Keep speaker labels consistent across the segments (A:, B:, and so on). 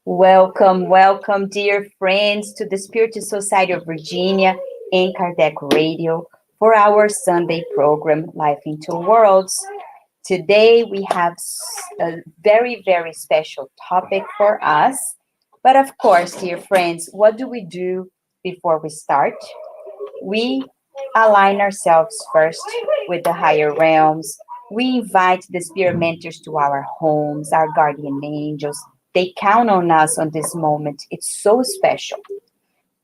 A: Welcome, welcome, dear friends, to the Spirited Society of Virginia and Kardec Radio for our Sunday program, Life in Two Worlds. Today we have a very, very special topic for us. But of course, dear friends, what do we do before we start? We align ourselves first with the higher realms. We invite the spirit mentors to our homes, our guardian angels. They count on us on this moment. It's so special.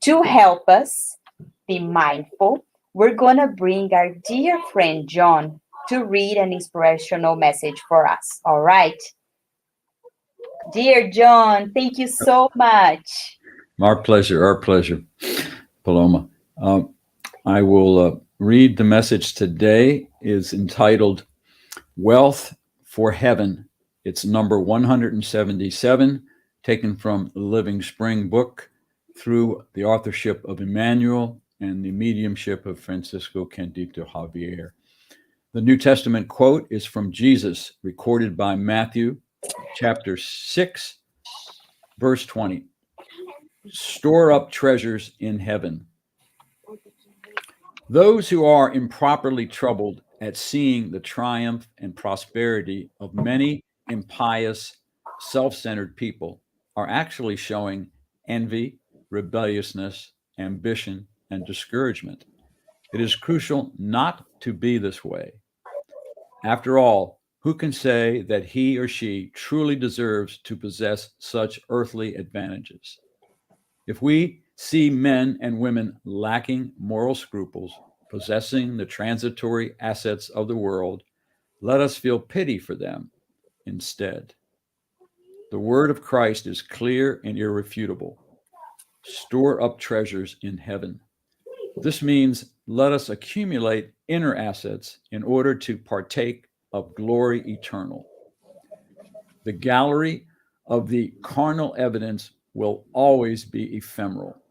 A: To help us be mindful, we're going to bring our dear friend John to read an inspirational message for us. All right. Dear John, thank you so much.
B: Our pleasure, Paloma. I will read the message today is entitled Wealth for Heaven. It's number 177, taken from the Living Spring book through the authorship of Emmanuel and the mediumship of Francisco Candido Javier. The New Testament quote is from Jesus, recorded by Matthew chapter 6, verse 20. Store up treasures in heaven. Those who are improperly troubled at seeing the triumph and prosperity of many impious, self-centered people are actually showing envy, rebelliousness, ambition, and discouragement. It is crucial not to be this way. After all, who can say that he or she truly deserves to possess such earthly advantages? If we see men and women lacking moral scruples, possessing the transitory assets of the world, let us feel pity for them instead. The word of Christ is clear and irrefutable. Store up treasures in heaven. This means let us accumulate inner assets in order to partake of glory eternal. The gallery of the carnal evidence will always be ephemeral.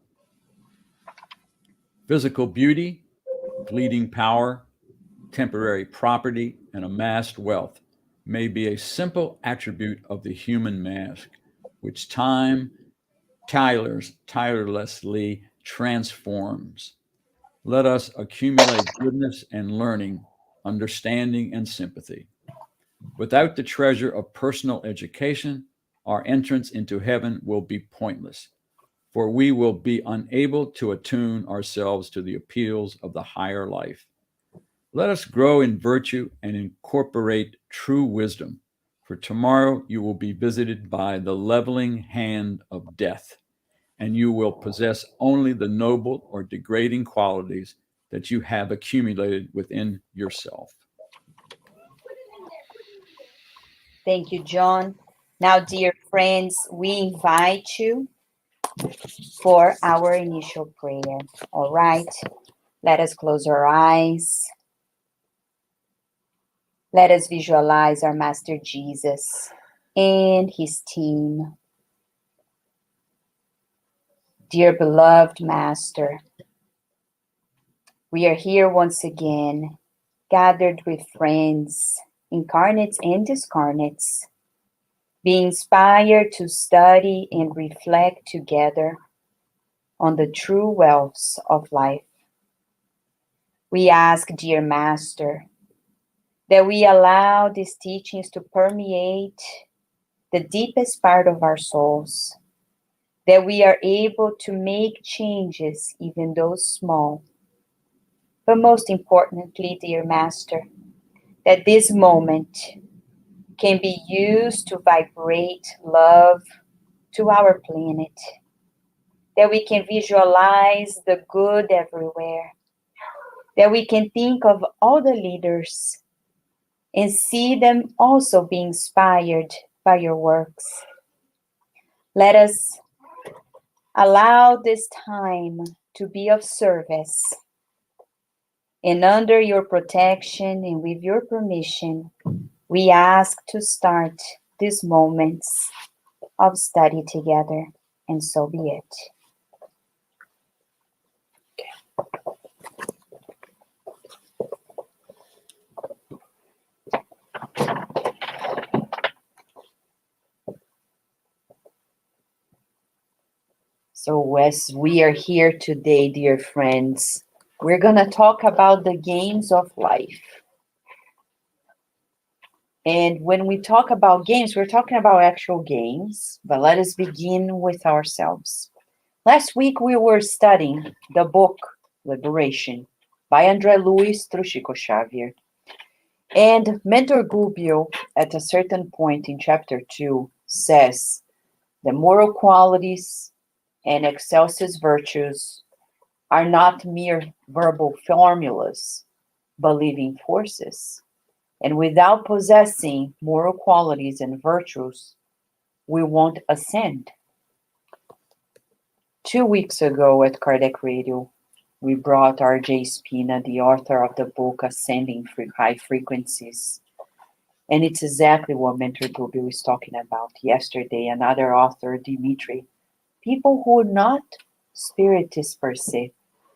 B: Physical beauty, fleeting power, temporary property, and amassed wealth may be a simple attribute of the human mask, which time tirelessly transforms. Let us accumulate goodness and learning, understanding and sympathy. Without the treasure of personal education, our entrance into heaven will be pointless, for we will be unable to attune ourselves to the appeals of the higher life. Let us grow in virtue and incorporate true wisdom, for tomorrow you will be visited by the leveling hand of death, and you will possess only the noble or degrading qualities that you have accumulated within yourself.
A: Thank you, John. Now, dear friends, we invite you for our initial prayer. All right. Let us close our eyes. Let us visualize our Master Jesus and his team. Dear beloved Master, we are here once again, gathered with friends, incarnates and discarnates, being inspired to study and reflect together on the true wealths of life. We ask, dear Master, that we allow these teachings to permeate the deepest part of our souls, that we are able to make changes, even though small. But most importantly, dear Master, that this moment can be used to vibrate love to our planet, that we can visualize the good everywhere, that we can think of all the leaders and see them also be inspired by your works. Let us allow this time to be of service. And under your protection and with your permission, we ask to start these moments of study together, and so be it. So, as we are here today, dear friends, we're going to talk about the games of life. And when we talk about games, we're talking about actual games, but let us begin with ourselves. Last week, we were studying the book Liberation by André Luiz through Chico Xavier. And Mentor Gubbio, at a certain point in chapter 2, says the moral qualities and excelsis virtues are not mere verbal formulas, but living forces. And without possessing moral qualities and virtues, we won't ascend. 2 weeks ago at Kardec Radio, we brought R.J. Spina, the author of the book Ascending High Frequencies. And it's exactly what Mentor Gubbio was talking about yesterday. Another author, Dimitri. People who are not spiritists per se,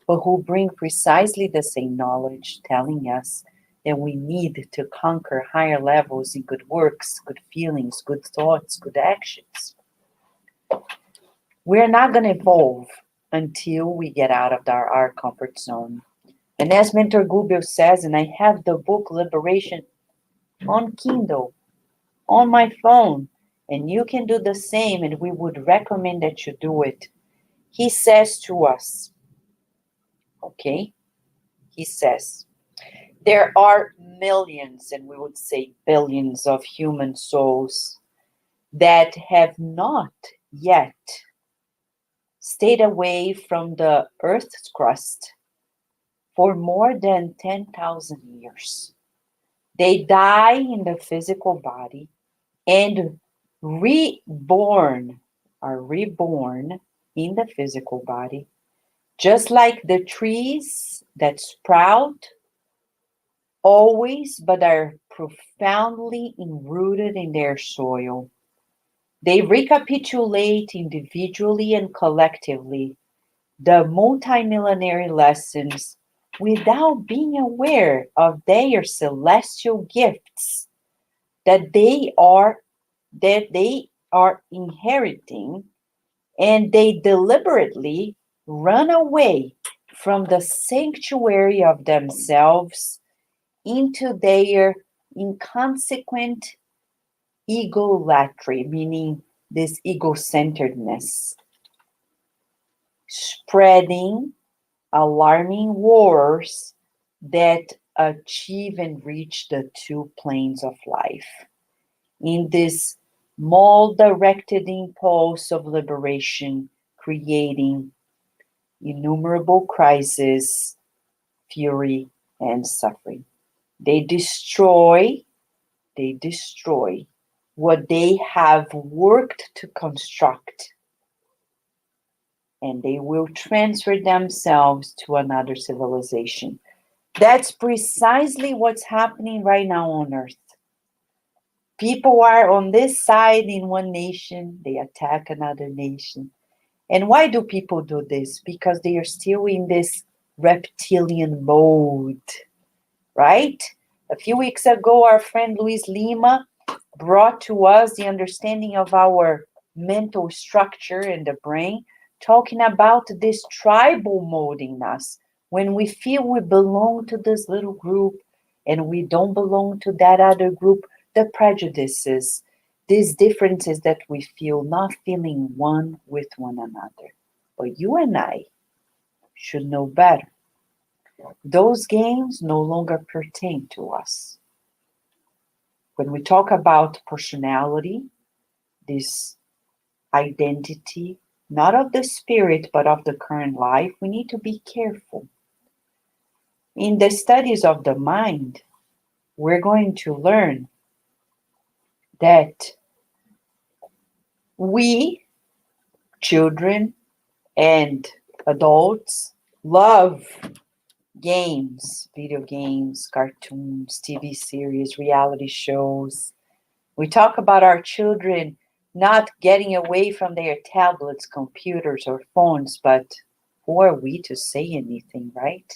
A: but who bring precisely the same knowledge, telling us that we need to conquer higher levels in good works, good feelings, good thoughts, good actions. We're not going to evolve until we get out of our comfort zone. And as Mentor Gubbio says, and I have the book Liberation on Kindle, on my phone, and you can do the same, and we would recommend that you do it. He says to us, okay, he says, there are millions, and we would say billions of human souls that have not yet stayed away from the Earth's crust for more than 10,000 years. They die in the physical body and are reborn in the physical body, just like the trees that sprout always, but are profoundly enrooted in their soil. They recapitulate individually and collectively the multimillenary lessons without being aware of their celestial gifts that they are inheriting, and they deliberately run away from the sanctuary of themselves into their inconsequent egolatry, meaning this ego-centeredness, spreading alarming wars that achieve and reach the two planes of life. In this mall-directed impulse of liberation, creating innumerable crises, fury, and suffering. They destroy what they have worked to construct, and they will transfer themselves to another civilization. That's precisely what's happening right now on Earth. People are on this side in one nation, they attack another nation. And why do people do this? Because they are still in this reptilian mode, right? A few weeks ago, our friend Luis Lima brought to us the understanding of our mental structure in the brain, talking about this tribal mode in us. When we feel we belong to this little group and we don't belong to that other group, the prejudices, these differences that we feel, not feeling one with one another. But you and I should know better. Those games no longer pertain to us. When we talk about personality, this identity, not of the spirit, but of the current life, we need to be careful. In the studies of the mind, we're going to learn that we, children and adults, love games, video games, cartoons, TV series, reality shows. We talk about our children not getting away from their tablets, computers, or phones, but who are we to say anything, right?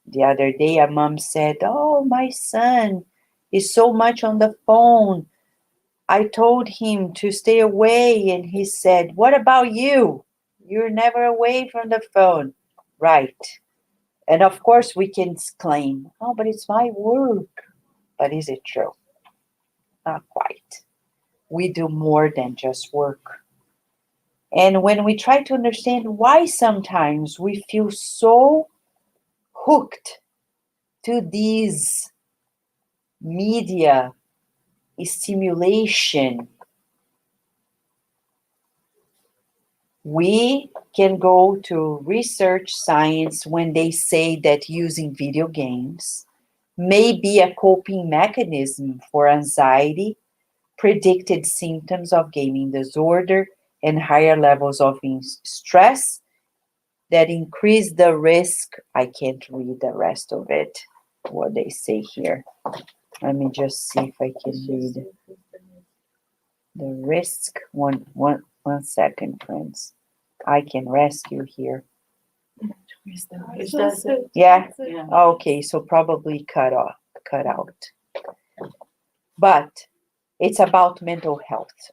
A: The other day, a mom said, "Oh, my son is so much on the phone. I told him to stay away, and he said, 'What about you?'" You're never away from the phone. Right. And of course, we can claim, oh, but it's my work. But is it true? Not quite. We do more than just work. And when we try to understand why sometimes we feel so hooked to these media stimulation, we can go to research science when they say that using video games may be a coping mechanism for anxiety, predicted symptoms of gaming disorder, and higher levels of stress that increase the risk. I can't read the rest of it, what they say here. Let me just see if I can read the risk. One second, friends. I can rescue here. Yeah. Okay, so probably cut out. But it's about mental health.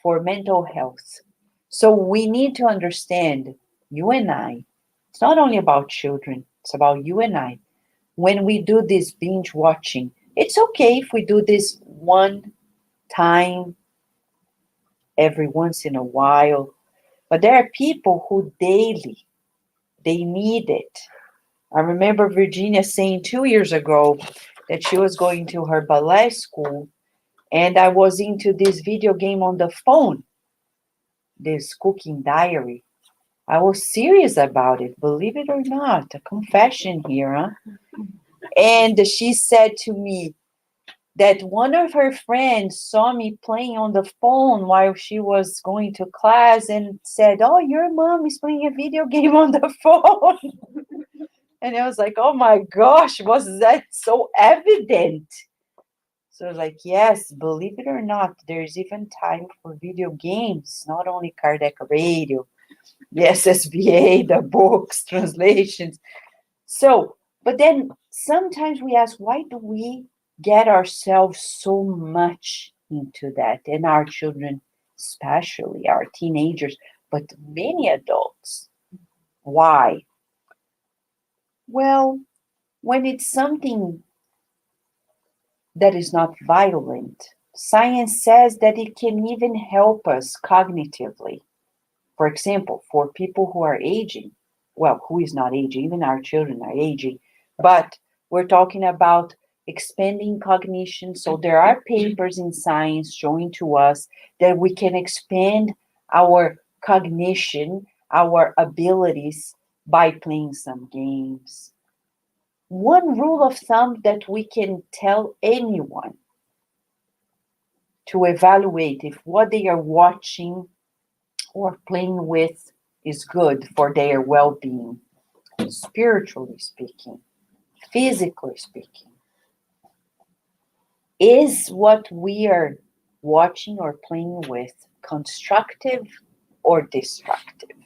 A: For mental health. So we need to understand, you and I, it's not only about children, it's about you and I. When we do this binge watching, it's okay if we do this one time every once in a while, but there are people who daily, they need it. I remember Virginia saying 2 years ago that she was going to her ballet school, and I was into this video game on the phone, this cooking diary. I was serious about it, believe it or not. A confession here, huh? And she said to me that one of her friends saw me playing on the phone while she was going to class and said, "Oh, your mom is playing a video game on the phone." And I was like, "Oh my gosh, was that so evident?" So I was like, yes, believe it or not, there's even time for video games, not only cardiac radio, the SSVA, the books, translations. So, but then sometimes we ask, why do we get ourselves so much into that? And our children, especially our teenagers, but many adults. Why? Well, when it's something that is not violent, science says that it can even help us cognitively. For example, for people who are aging, well, who is not aging, even our children are aging, but we're talking about expanding cognition. So there are papers in science showing to us that we can expand our cognition, our abilities by playing some games. One rule of thumb that we can tell anyone to evaluate if what they are watching or playing with is good for their well being, spiritually speaking, physically speaking. Is what we are watching or playing with constructive or destructive?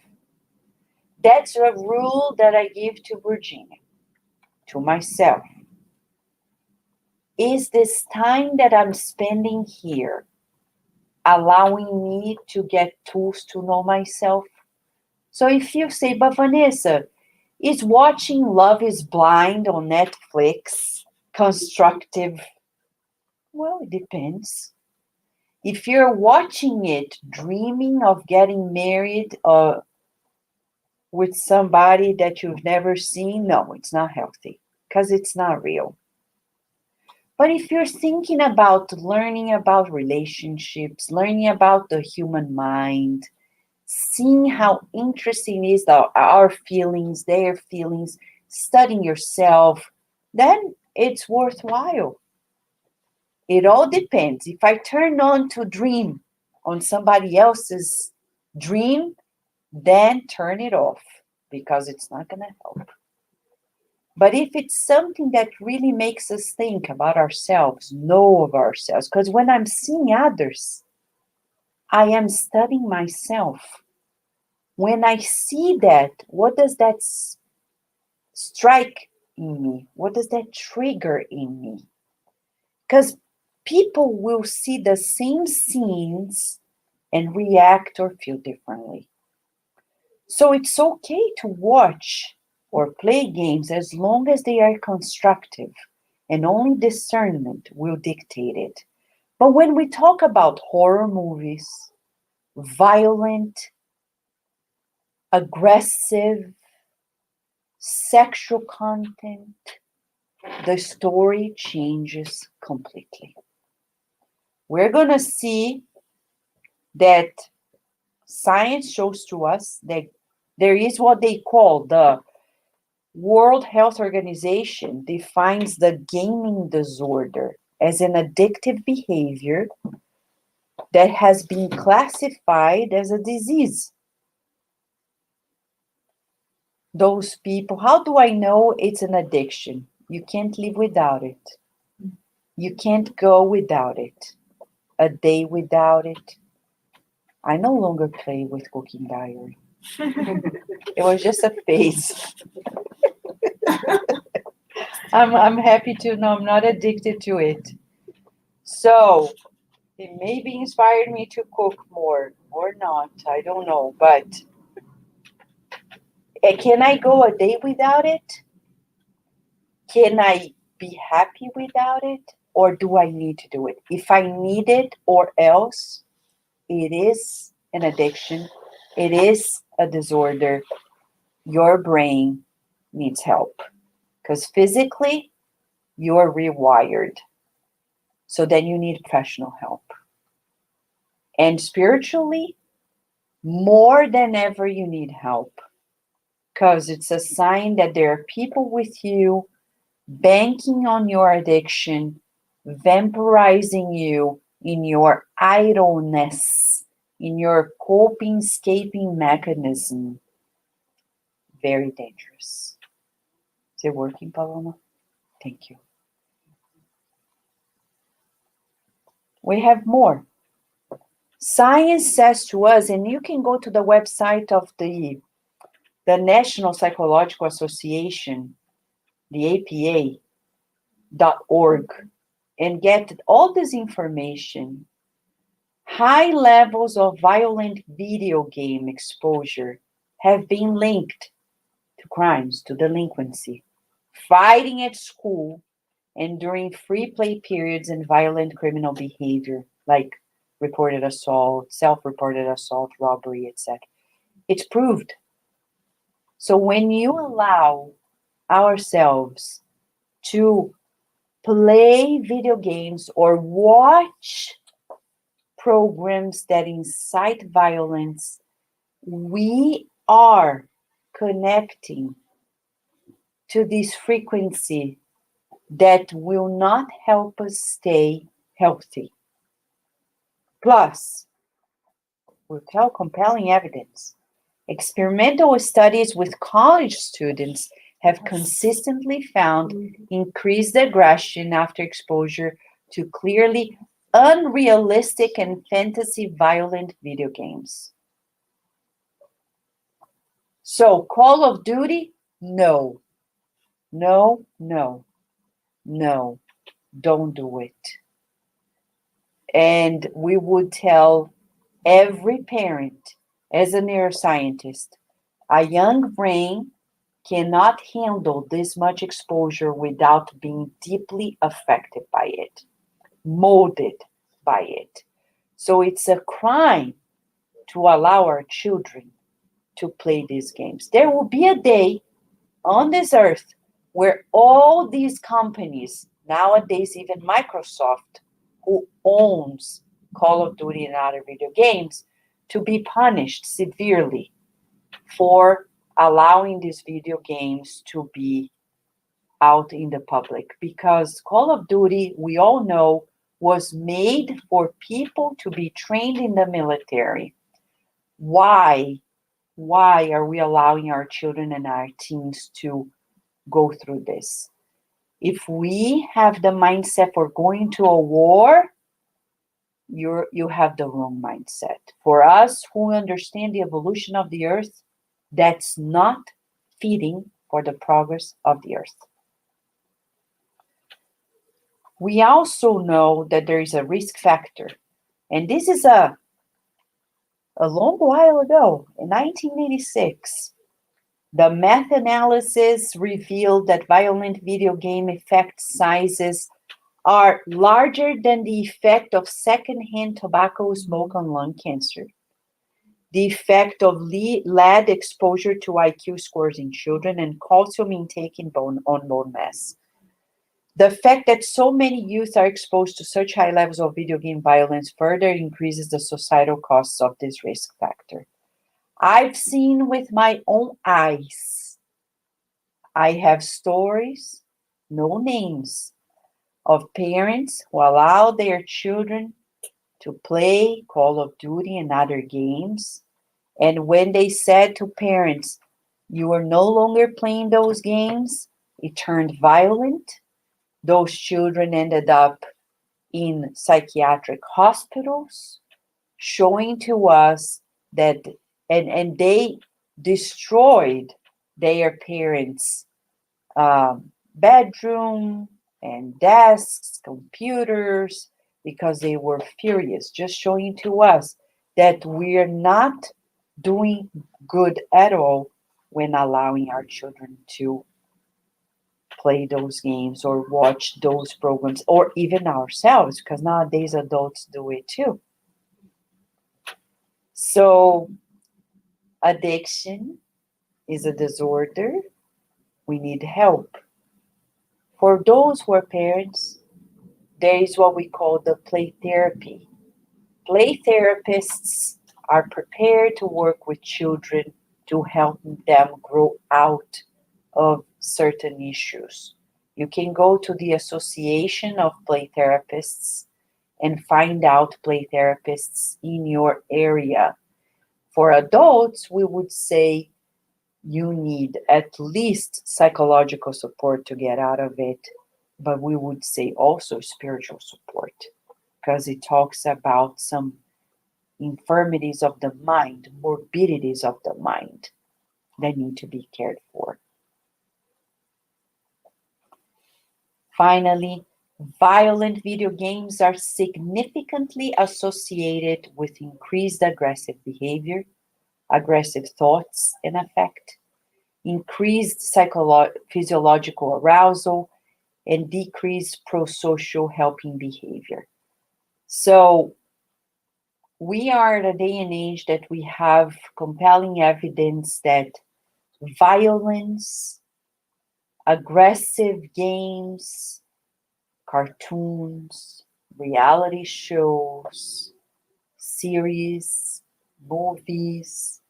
A: That's a rule that I give to Virginia, to myself. Is this time that I'm spending here allowing me to get tools to know myself? So if you say, but Vanessa, is watching Love is Blind on Netflix constructive? Well, it depends. If you're watching it dreaming of getting married with somebody that you've never seen, no, it's not healthy because it's not real. But if you're thinking about learning about relationships, learning about the human mind, seeing how interesting is our feelings, their feelings, studying yourself, then it's worthwhile. It all depends. If I turn on to dream on somebody else's dream, then turn it off because it's not going to help. But if it's something that really makes us think about ourselves, know of ourselves, because when I'm seeing others, I am studying myself. When I see that, what does that strike in me? What does that trigger in me? Because people will see the same scenes and react or feel differently. So it's okay to watch or play games as long as they are constructive, and only discernment will dictate it. But when we talk about horror movies, violent, aggressive, sexual content, the story changes completely. We're going to see that science shows to us that there is what they call the World Health Organization defines the gaming disorder as an addictive behavior that has been classified as a disease. Those people, how do I know it's an addiction? You can't live without it. You can't go without it. A day without it. I no longer play with Cooking Diary. It was just a phase. I'm happy to know I'm not addicted to it. So it maybe inspired me to cook more or not. I don't know. But can I go a day without it? Can I be happy without it? Or do I need to do it? If I need it or else, it is an addiction. It is a disorder. Your brain needs help. Because physically, you're rewired. So then you need professional help. And spiritually, more than ever, you need help. Because it's a sign that there are people with you banking on your addiction, vampirizing you in your idleness, in your coping, escaping mechanism. Very dangerous. Is it working, Paloma? Thank you. We have more. Science says to us, and you can go to the website of the National Psychological Association, the APA.org, and get all this information. High levels of violent video game exposure have been linked to crimes, to delinquency, fighting at school, and during free play periods and violent criminal behavior, like reported assault, self-reported assault, robbery, etc. It's proved. So when you allow ourselves to play video games or watch programs that incite violence, we are connecting to this frequency that will not help us stay healthy. Plus, without compelling evidence, experimental studies with college students have consistently found increased aggression after exposure to clearly unrealistic and fantasy violent video games. So, Call of Duty? No. No, no, no. Don't do it. And we would tell every parent, as a neuroscientist, a young brain cannot handle this much exposure without being deeply affected by it, molded by it. So it's a crime to allow our children to play these games. There will be a day on this earth where all these companies, nowadays even Microsoft, who owns Call of Duty and other video games, to be punished severely for allowing these video games to be out in the public. Because Call of Duty, we all know, was made for people to be trained in the military. Why are we allowing our children and our teens to go through this? If we have the mindset for going to a war, you have the wrong mindset. For us who understand the evolution of the earth, that's not fitting for the progress of the earth. We also know that there is a risk factor, and this is a a long while ago, in 1986. The meta-analysis revealed that violent video game effect sizes are larger than the effect of secondhand tobacco smoke on lung cancer, the effect of lead exposure to IQ scores in children, and calcium intake on bone mass. The fact that so many youth are exposed to such high levels of video game violence further increases the societal costs of this risk factor. I've seen with my own eyes. I have stories, no names, of parents who allow their children to play Call of Duty and other games. And when they said to parents, you are no longer playing those games, it turned violent. Those children ended up in psychiatric hospitals, showing to us that, and they destroyed their parents' bedroom and desks, computers, because they were furious, just showing to us that we're not doing good at all when allowing our children to play those games or watch those programs, or even ourselves, because nowadays adults do it too. So, addiction is a disorder. We need help. For those who are parents, there is what we call the play therapy. Play therapists are prepared to work with children to help them grow out of certain issues. You can go to the Association of Play Therapists and find out play therapists in your area. For adults, we would say you need at least psychological support to get out of it, but we would say also spiritual support, because it talks about some infirmities of the mind, morbidities of the mind that need to be cared for. Finally, violent video games are significantly associated with increased aggressive behavior, aggressive thoughts and affect, increased physiological arousal, and decreased prosocial helping behavior. So we are at a day and age that we have compelling evidence that violence, aggressive games, cartoons, reality shows, series, movies,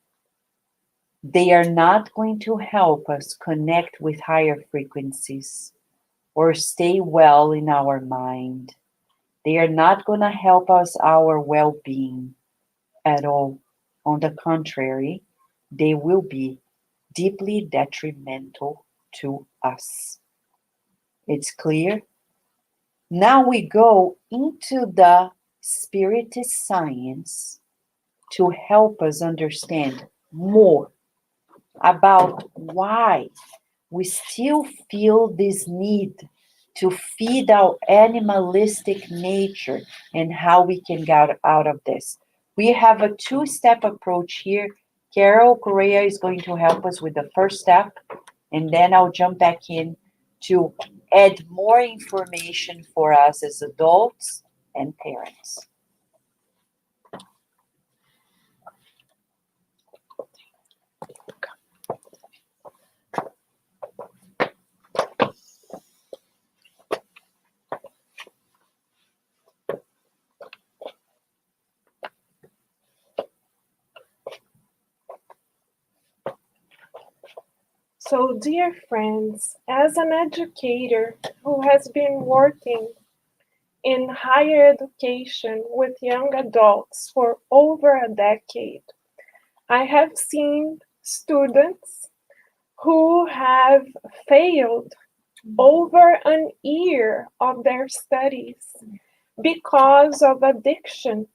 A: they are not going to help us connect with higher frequencies or stay well in our mind. They are not going to help us our well-being at all. On the contrary, they will be deeply detrimental to us. It's clear? Now we go into the spiritist science to help us understand more about why we still feel this need to feed our animalistic nature and how we can get out of this. We have a two-step approach here. Carol Correa is going to help us with the first step, and then I'll jump back in to add more information for us as adults and parents.
C: So, dear friends, as an educator who has been working in higher education with young adults for over a decade, I have seen students who have failed over an year of their studies because of addiction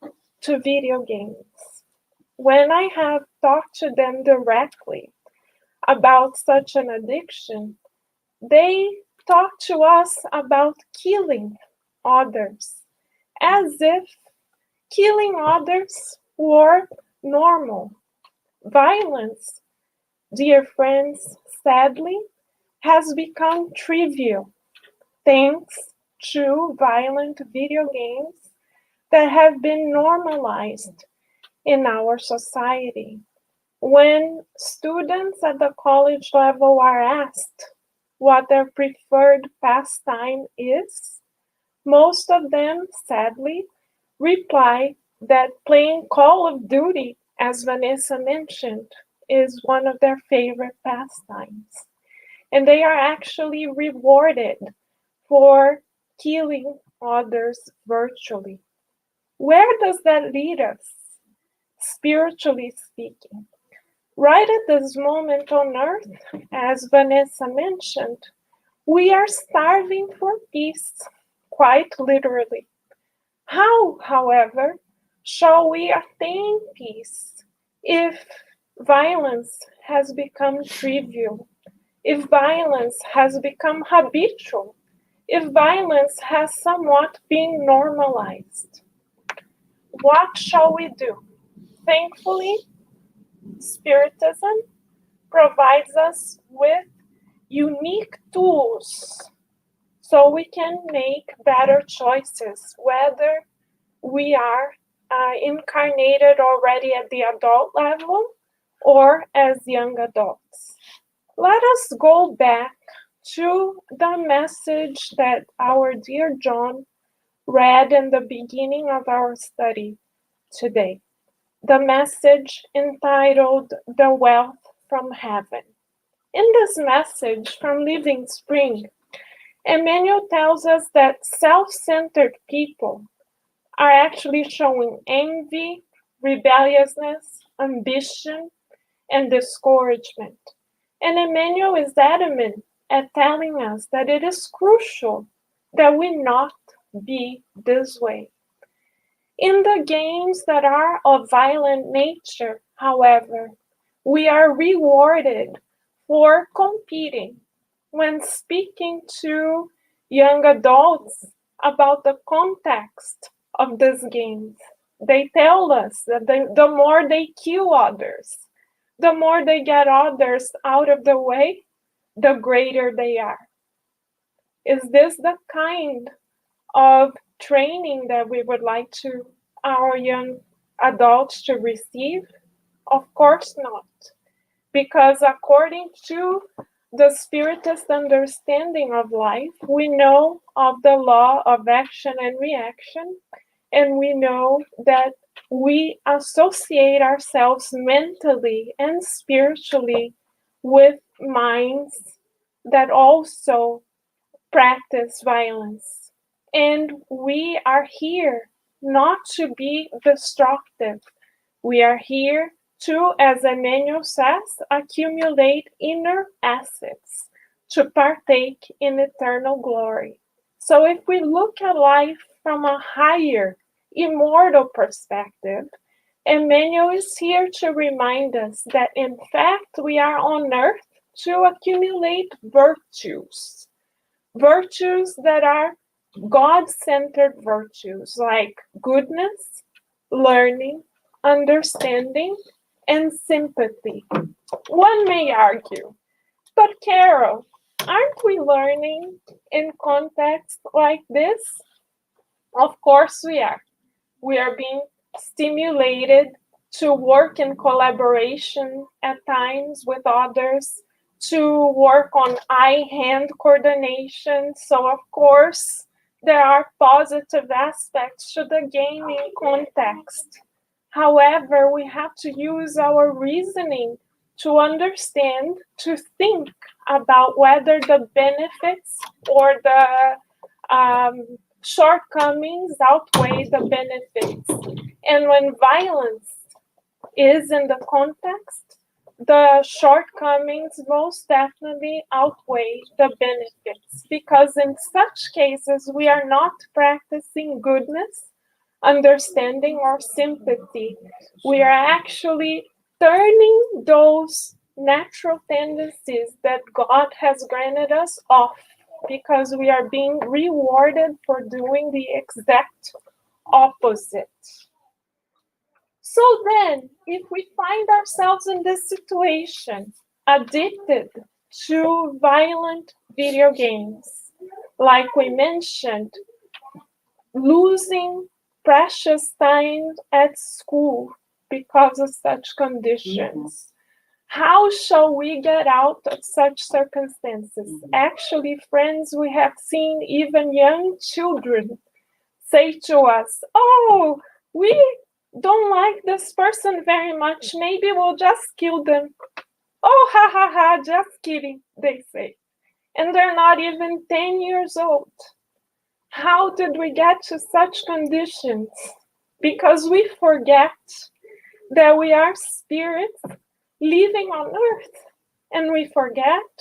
C: to video games. When I have talked to them directly about such an addiction, they talk to us about killing others, as if killing others were normal. Violence, dear friends, sadly, has become trivial thanks to violent video games that have been normalized in our society. When students at the college level are asked what their preferred pastime is, most of them, sadly, reply that playing Call of Duty, as Vanessa mentioned, is one of their favorite pastimes. And they are actually rewarded for killing others virtually. Where does that lead us, spiritually speaking? Right at this moment on earth, as Vanessa mentioned, we are starving for peace, quite literally. How, however, shall we attain peace if violence has become trivial, if violence has become habitual, if violence has somewhat been normalized? What shall we do? Thankfully, Spiritism provides us with unique tools so we can make better choices, whether we are incarnated already at the adult level or as young adults. Let us go back to the message that our dear John read in the beginning of our study today. The message entitled The Wealth from Heaven. In this message from Living Spring, Emmanuel tells us that self-centered people are actually showing envy, rebelliousness, ambition, and discouragement. And Emmanuel is adamant at telling us that it is crucial that we not be this way. In the games that are of violent nature, however, we are rewarded for competing. When speaking to young adults about the context of these games, they tell us that the more they kill others, the more they get others out of the way, the greater they are. Is this the kind of training that we would like to our young adults to receive? Of course not, because according to the Spiritist understanding of life, we know of the law of action and reaction, and we know that we associate ourselves mentally and spiritually with minds that also practice violence. And we are here not to be destructive. We are here to, as Emmanuel says, accumulate inner assets to partake in eternal glory. So if we look at life from a higher, immortal perspective, Emmanuel is here to remind us that in fact we are on earth to accumulate virtues. Virtues that are God-centered virtues like goodness, learning, understanding, and sympathy. One may argue, but Carol, aren't we learning in contexts like this? Of course we are. We are being stimulated to work in collaboration at times with others, to work on eye-hand coordination. So of course, there are positive aspects to the gaming context. However, we have to use our reasoning to understand, to think about whether the benefits or the shortcomings outweigh the benefits. And when violence is in the context, the shortcomings most definitely outweigh the benefits, because in such cases we are not practicing goodness, understanding, or sympathy. We are actually turning those natural tendencies that God has granted us off, because we are being rewarded for doing the exact opposite. So then, if we find ourselves in this situation, addicted to violent video games, like we mentioned, losing precious time at school because of such conditions, how shall we get out of such circumstances? Actually, friends, we have seen even young children say to us, "Oh, we don't like this person very much. Maybe we'll just kill them." "Oh, ha ha ha, just kidding," they say. And they're not even 10 years old. How did we get to such conditions? Because we forget that we are spirits living on earth. And we forget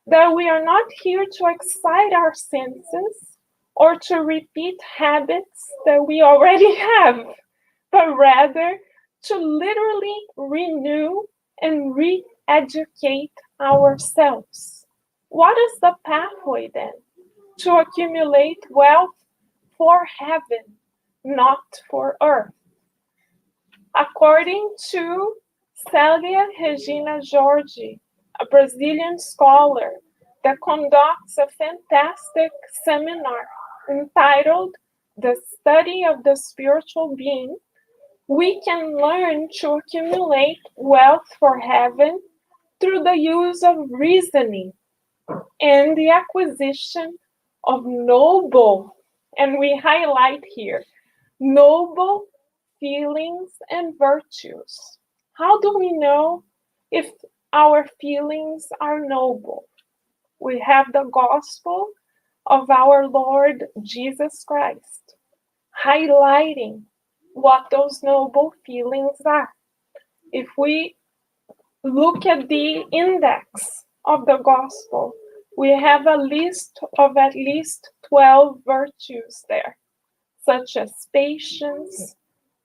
C: that we are not here to excite our senses or to repeat habits that we already have, but rather to literally renew and re-educate ourselves. What is the pathway then? To accumulate wealth for heaven, not for earth. According to Célia Regina Jorge, a Brazilian scholar that conducts a fantastic seminar entitled The Study of the Spiritual Being, we can learn to accumulate wealth for heaven through the use of reasoning and the acquisition of noble, and we highlight here, noble feelings and virtues. How do we know if our feelings are noble? We have the gospel of our Lord Jesus Christ highlighting what those noble feelings are. If we look at the index of the gospel, we have a list of at least 12 virtues there, such as patience,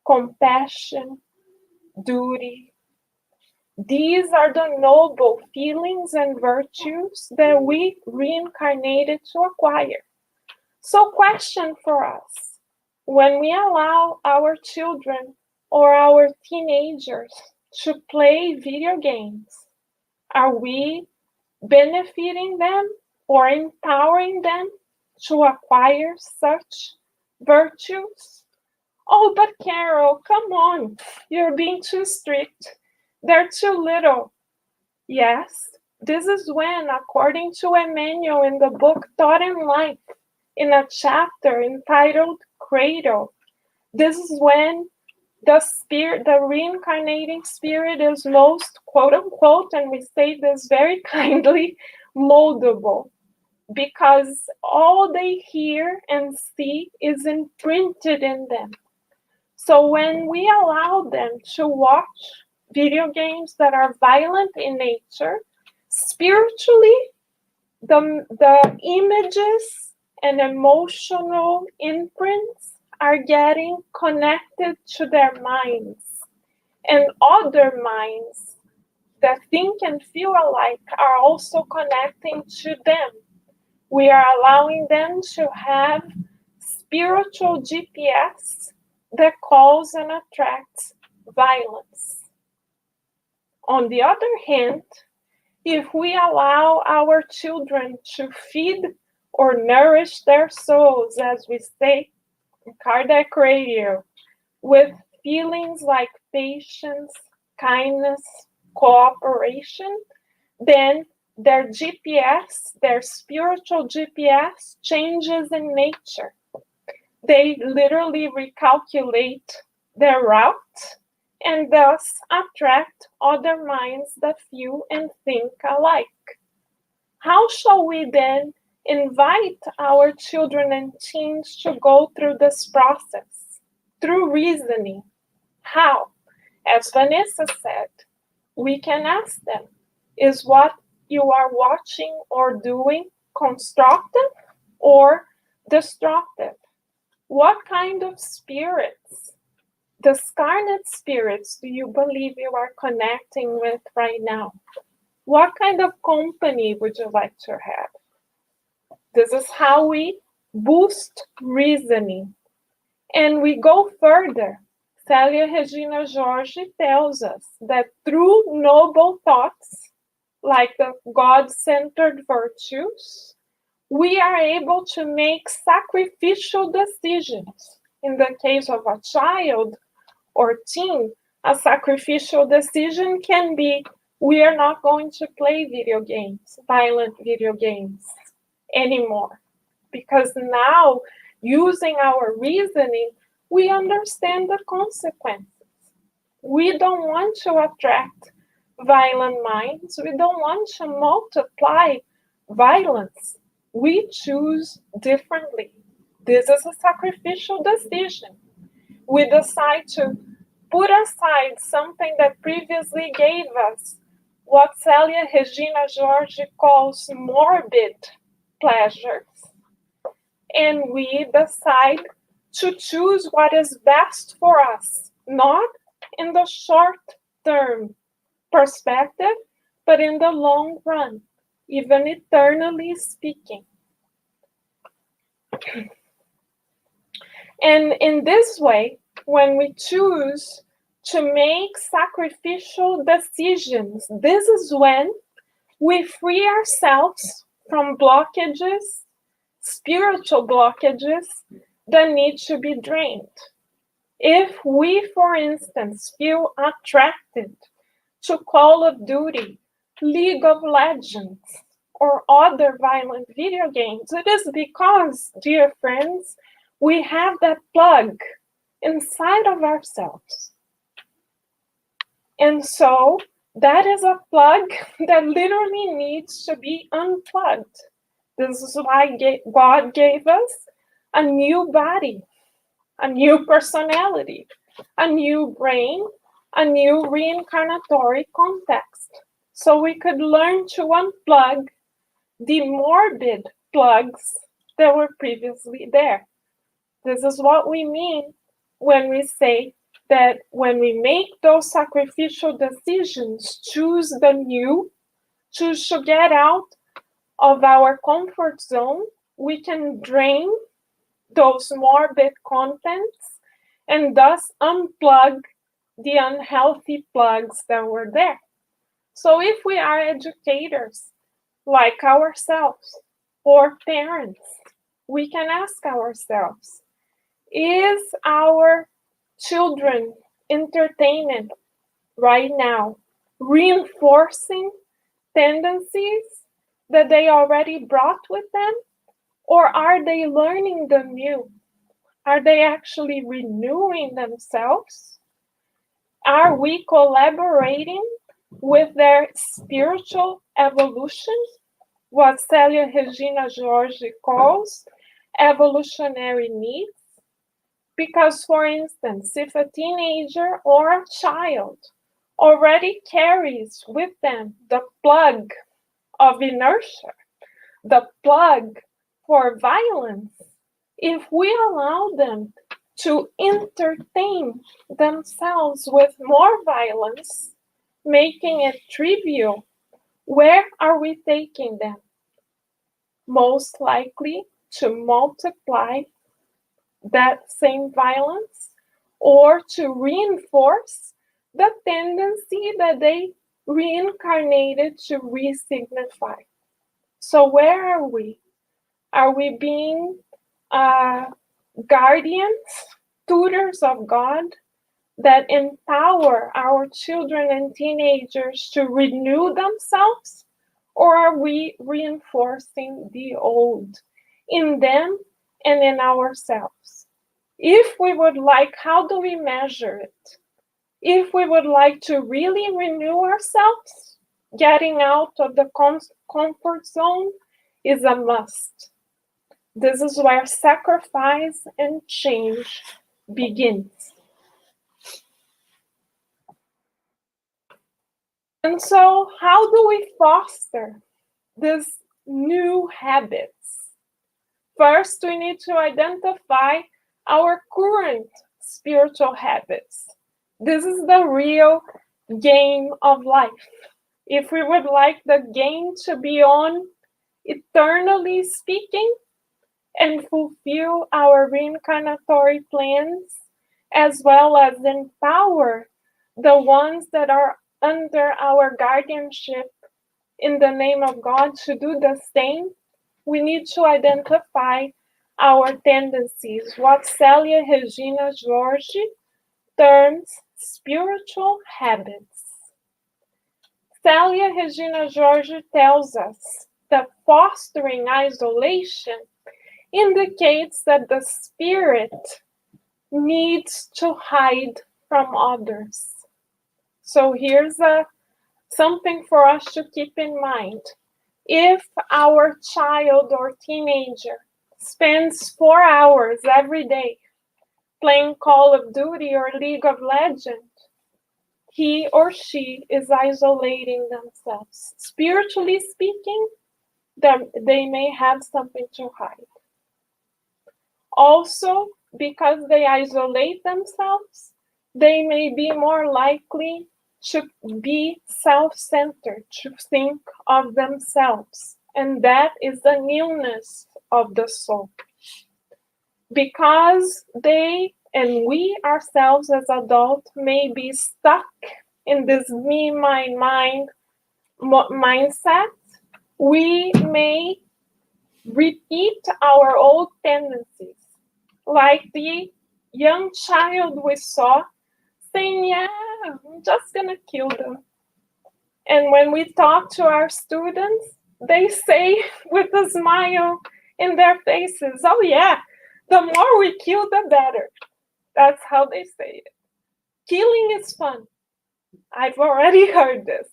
C: compassion, duty. These are the noble feelings and virtues that we reincarnated to acquire. So, question for us, when we allow our children or our teenagers to play video games, are we benefiting them or empowering them to acquire such virtues? "Oh, but Carol, come on, you're being too strict. They're too little." Yes, this is when, according to Emmanuel in the book Thought and Life, in a chapter entitled Cradle, this is when the spirit, the reincarnating spirit, is most, quote unquote, and we say this very kindly, moldable, because all they hear and see is imprinted in them. So when we allow them to watch video games that are violent in nature, spiritually, the images and emotional imprints are getting connected to their minds. And other minds that think and feel alike are also connecting to them. We are allowing them to have spiritual GPS that calls and attracts violence. On the other hand, if we allow our children to feed or nourish their souls, as we say in Kardec Radio, with feelings like patience, kindness, cooperation, then their GPS, their spiritual GPS, changes in nature. They literally recalculate their route and thus attract other minds that feel and think alike. How shall we then invite our children and teens to go through this process? Through reasoning. How? As Vanessa said, we can ask them, is what you are watching or doing constructive or destructive? What kind of spirits, the scarlet spirits, do you believe you are connecting with right now? What kind of company would you like to have? This is how we boost reasoning. And we go further. Célia Regina George tells us that through noble thoughts, like the God-centered virtues, we are able to make sacrificial decisions. In the case of a child or teen, a sacrificial decision can be, we are not going to play video games, violent video games anymore. Because now, using our reasoning, we understand the consequences. We don't want to attract violent minds. We don't want to multiply violence. We choose differently. This is a sacrificial decision. We decide to put aside something that previously gave us what Célia Regina George calls morbid pleasures. And we decide to choose what is best for us, not in the short term perspective, but in the long run, even eternally speaking. And in this way, when we choose to make sacrificial decisions, this is when we free ourselves from blockages, spiritual blockages that need to be drained. If we, for instance, feel attracted to Call of Duty, League of Legends, or other violent video games, it is because, dear friends, we have that plug inside of ourselves. And so that is a plug that literally needs to be unplugged. This is why God gave us a new body, a new personality, a new brain, a new reincarnatory context. So we could learn to unplug the morbid plugs that were previously there. This is what we mean when we say that when we make those sacrificial decisions, choose the new, choose to get out of our comfort zone, we can drain those morbid contents and thus unplug the unhealthy plugs that were there. So if we are educators like ourselves or parents, we can ask ourselves, is our children entertainment right now reinforcing tendencies that they already brought with them? Or are they learning the new? Are they actually renewing themselves? Are we collaborating with their spiritual evolution? What Célia Regina George calls evolutionary needs? Because, for instance, if a teenager or a child already carries with them the plug of inertia, the plug for violence, if we allow them to entertain themselves with more violence, making it trivial, where are we taking them? Most likely to multiply that same violence or to reinforce the tendency that they reincarnated to re-signify. So where are we? Are we being guardians, tutors of God that empower our children and teenagers to renew themselves? Or are we reinforcing the old in them and in ourselves? If we would like, how do we measure it? If we would like to really renew ourselves, getting out of the comfort zone is a must. This is where sacrifice and change begins. And so, how do we foster these new habits? First, we need to identify our current spiritual habits. This is the real game of life. If we would like the game to be on eternally speaking and fulfill our reincarnatory plans as well as empower the ones that are under our guardianship in the name of God to do the same, we need to identify our tendencies, what Célia Regina Jorge terms spiritual habits. Célia Regina Jorge tells us that fostering isolation indicates that the spirit needs to hide from others. So here's something for us to keep in mind. If our child or teenager spends 4 hours every day playing Call of Duty or League of Legends, he or she is isolating themselves. Spiritually speaking, they may have something to hide. Also, because they isolate themselves, they may be more likely to be self-centered, to think of themselves. And that is the newness of the soul. Because they and we ourselves as adults may be stuck in this me, mine, mind mindset, we may repeat our old tendencies. Like the young child we saw saying, yeah, I'm just gonna kill them. And when we talk to our students, they say with a smile in their faces, oh yeah, the more we kill, the better. That's how they say it. Killing is fun. I've already heard this.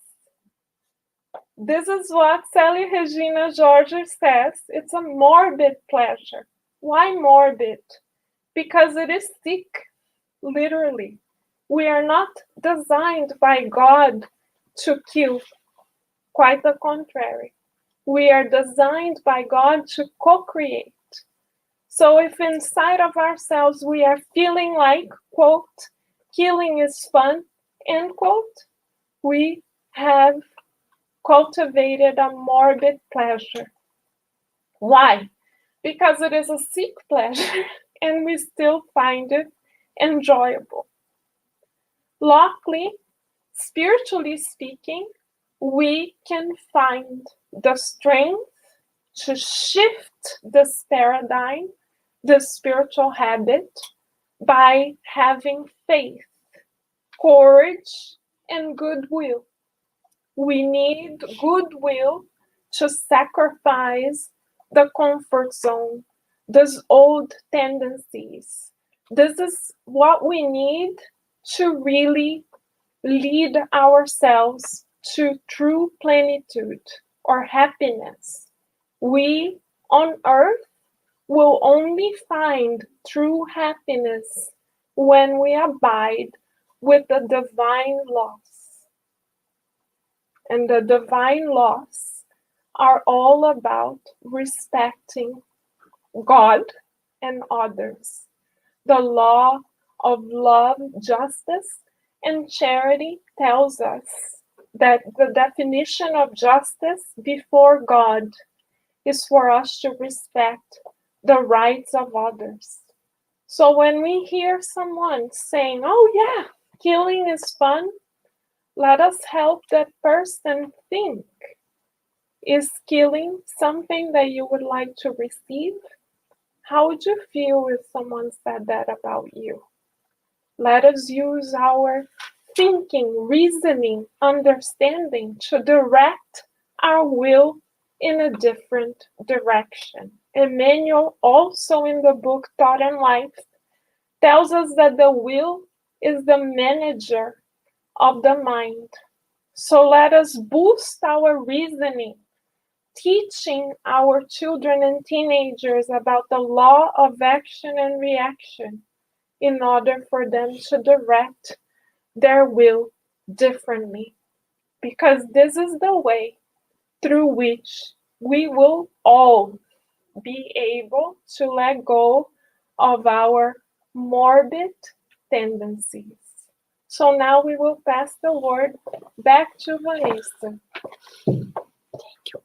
C: This is what Célia Regina Jorge says. It's a morbid pleasure. Why morbid? Because it is sick, literally. We are not designed by God to kill. Quite the contrary. We are designed by God to co-create. So if inside of ourselves we are feeling like, quote, killing is fun, end quote, we have cultivated a morbid pleasure. Why? Because it is a sick pleasure and we still find it enjoyable. Luckily, spiritually speaking, we can find the strength to shift this paradigm, this spiritual habit, by having faith, courage, and goodwill. We need goodwill to sacrifice the comfort zone, these old tendencies. This is what we need to really lead ourselves to true plenitude or happiness. We on earth will only find true happiness when we abide with the divine laws. And the divine laws are all about respecting God and others. The law of love, justice, and charity tells us that the definition of justice before God is for us to respect the rights of others. So when we hear someone saying, oh yeah, killing is fun, let us help that person think. Is killing something that you would like to receive? How would you feel if someone said that about you? Let us use our thinking, reasoning, understanding to direct our will in a different direction. Emmanuel, also in the book Thought and Life, tells us that the will is the manager of the mind. So let us boost our reasoning, teaching our children and teenagers about the law of action and reaction in order for them to direct their will differently. Because this is the way through which we will all be able to let go of our morbid tendencies. So now we will pass the word back to Vanessa.
A: Thank you,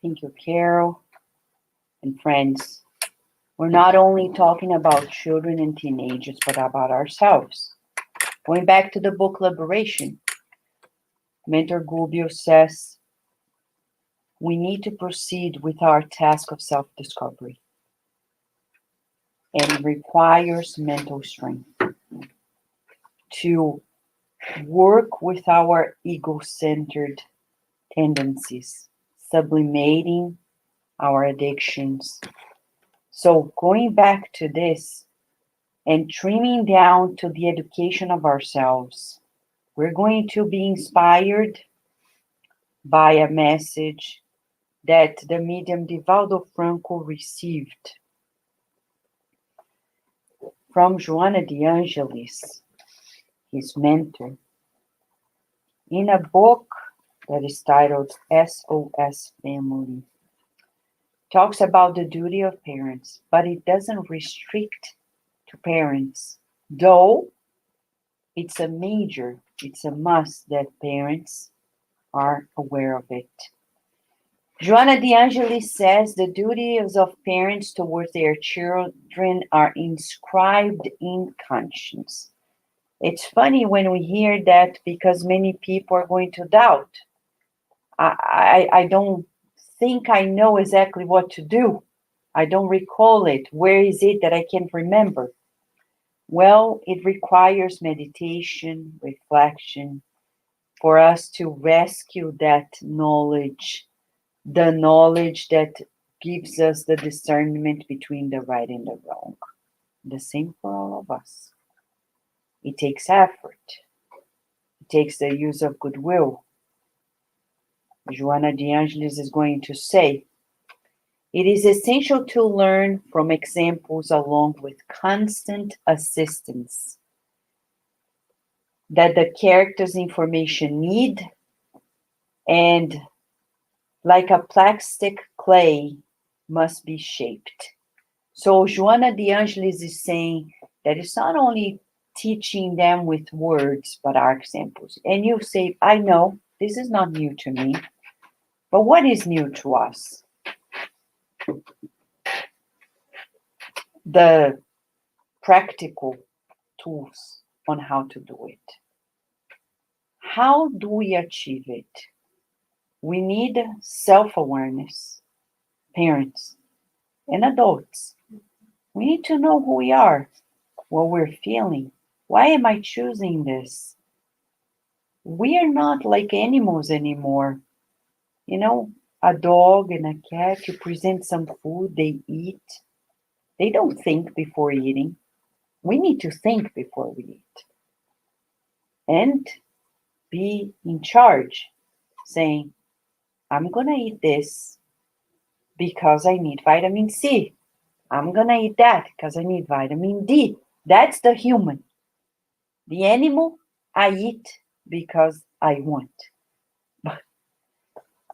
A: Thank you, Carol. And friends, we're not only talking about children and teenagers, but about ourselves. Going back to the book Liberation, Mentor Gubbio says we need to proceed with our task of self-discovery, and it requires mental strength to work with our ego-centered tendencies, sublimating our addictions. So going back to this and trimming down to the education of ourselves, we're going to be inspired by a message that the medium Divaldo Franco received from Joana de Angelis, his mentor, in a book that is titled SOS Family. Talks about the duty of parents, but it doesn't restrict to parents, though it's a must that parents are aware of it. Joana de Angelis says the duties of parents towards their children are inscribed in conscience. It's funny when we hear that because many people are going to doubt. I don't think I know exactly what to do. I don't recall it. Where is it that I can't remember? Well, it requires meditation, reflection, for us to rescue that knowledge, the knowledge that gives us the discernment between the right and the wrong. The same for all of us. It takes effort. It takes the use of goodwill. Joana de Angelis is going to say, it is essential to learn from examples along with constant assistance that the character's information need, and like a plastic clay must be shaped. So Joana de Angelis is saying that it's not only teaching them with words, but our examples. And you say, I know, this is not new to me, but what is new to us? The practical tools on how to do it. How do we achieve it? We need self-awareness, parents and adults. We need to know who we are, what we're feeling. Why am I choosing this? We are not like animals anymore. You know, a dog and a cat, you present some food, they eat. They don't think before eating. We need to think before we eat. And be in charge, saying, I'm going to eat this because I need vitamin C. I'm going to eat that because I need vitamin D. That's the human. The animal, I eat because I want.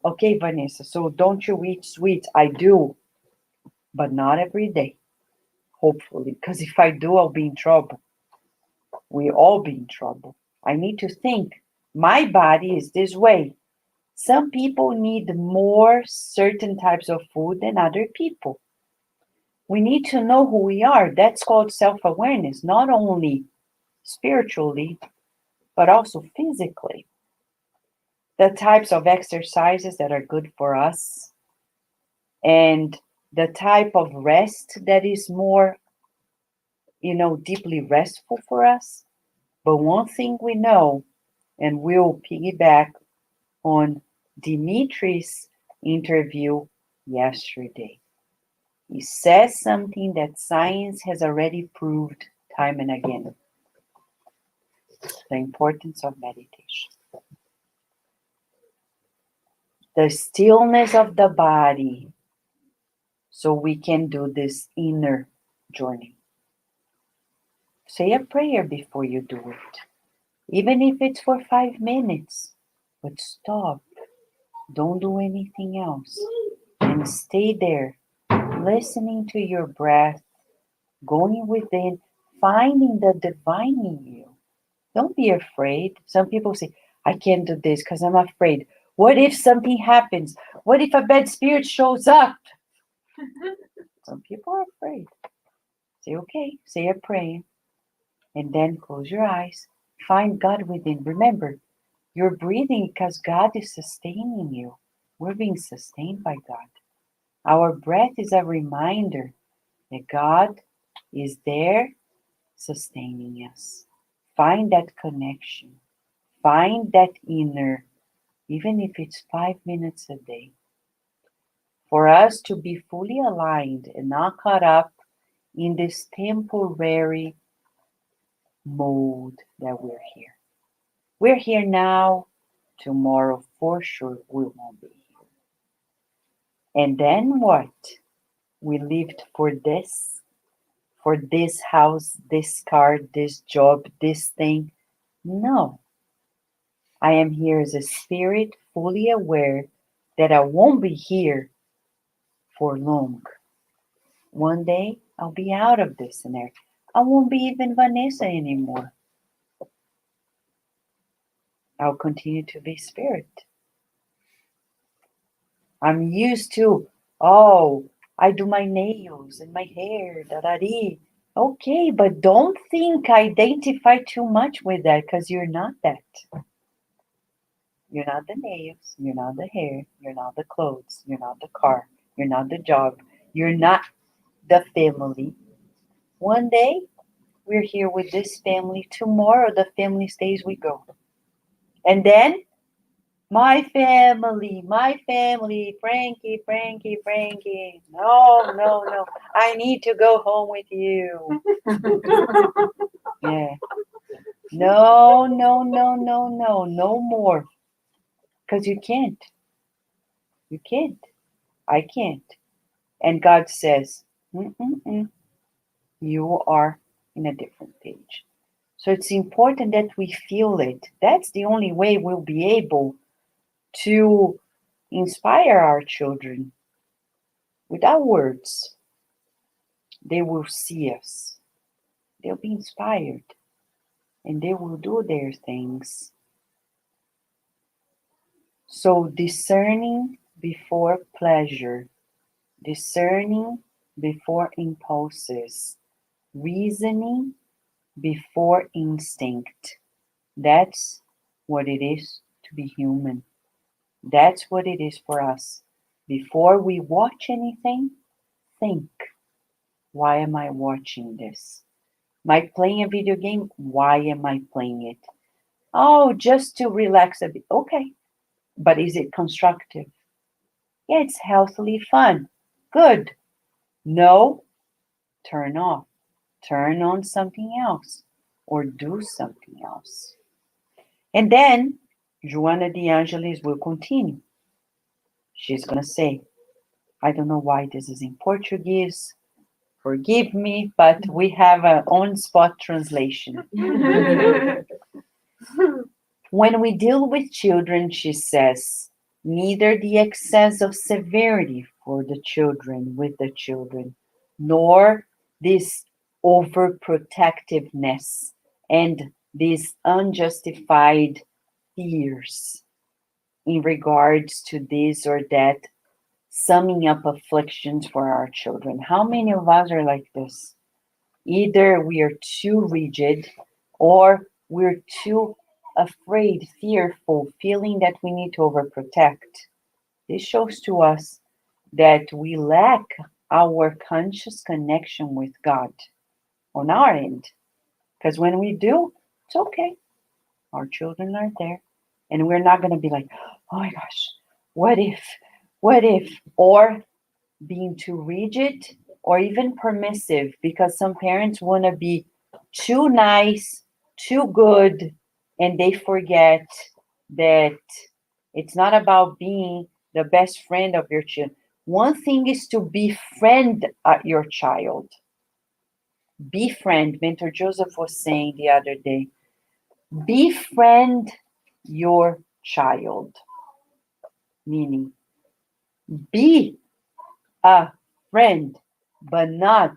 A: Okay, Vanessa, so don't you eat sweets? I do, but not every day, hopefully, because if I do, I'll be in trouble. We all be in trouble. I need to think, my body is this way. Some people need more certain types of food than other people. We need to know who we are. That's called self-awareness, not only spiritually, but also physically. The types of exercises that are good for us, and the type of rest that is more, deeply restful for us. But one thing we know, and we'll piggyback on Dimitri's interview yesterday. He says something that science has already proved time and again. The importance of meditation. The stillness of the body, so we can do this inner journey. Say a prayer before you do it, even if it's for 5 minutes, but stop. Don't do anything else. And stay there, listening to your breath, going within, finding the divine in you. Don't be afraid. Some people say, I can't do this because I'm afraid. What if something happens? What if a bad spirit shows up? Some people are afraid. Say, okay, say a prayer, and then close your eyes. Find God within. Remember, you're breathing because God is sustaining you. We're being sustained by God. Our breath is a reminder that God is there sustaining us. Find that connection. Find that inner, even if it's 5 minutes a day, for us to be fully aligned and not caught up in this temporary mode that we're here. We're here now. Tomorrow, for sure, we won't be here. And then what? We lived for this house, this car, this job, this thing. No. I am here as a spirit, fully aware that I won't be here for long. One day, I'll be out of this scenario. I won't be even Vanessa anymore. I'll continue to be spirit. I'm used to, oh, I do my nails and my hair, da-da-dee. Okay, but don't identify too much with that because you're not that. You're not the nails, you're not the hair, you're not the clothes, you're not the car, you're not the job, you're not the family. One day, we're here with this family. Tomorrow, the family stays, we go. And then, my family, Frankie, Frankie, Frankie. No, no, no. I need to go home with you. Yeah. No, no, no, no, no. No more. Because you can't. You can't. I can't. And God says, mm-mm-mm. You are in a different page. So it's important that we feel it. That's the only way we'll be able to inspire our children. Without words, they will see us. They'll be inspired and they will do their things. So discerning before pleasure, discerning before impulses, reasoning before instinct. That's what it is to be human. That's what it is for us. Before we watch anything, think, why am I watching this? Am I playing a video game? Why am I playing it? Oh, just to relax a bit. Okay. But is it constructive? Yeah, it's healthily fun. Good. No, turn off. Turn on something else or do something else. And then Joana de Angelis will continue. She's going to say, I don't know why this is in Portuguese. Forgive me, but we have an on-spot translation. When we deal with children, she says, neither the excess of severity for the children with the children, nor this overprotectiveness and these unjustified fears in regards to this or that, summing up afflictions for our children. How many of us are like this? Either we are too rigid or we're too afraid, fearful, feeling that we need to overprotect. This shows to us that we lack our conscious connection with God on our end. Because when we do, it's okay. Our children are there. And we're not going to be like, oh my gosh, what if, or being too rigid or even permissive, because some parents want to be too nice, too good, and they forget that it's not about being the best friend of your child. One thing is to befriend your child. Befriend, Mentor Joseph was saying the other day, befriend your child, meaning be a friend, but not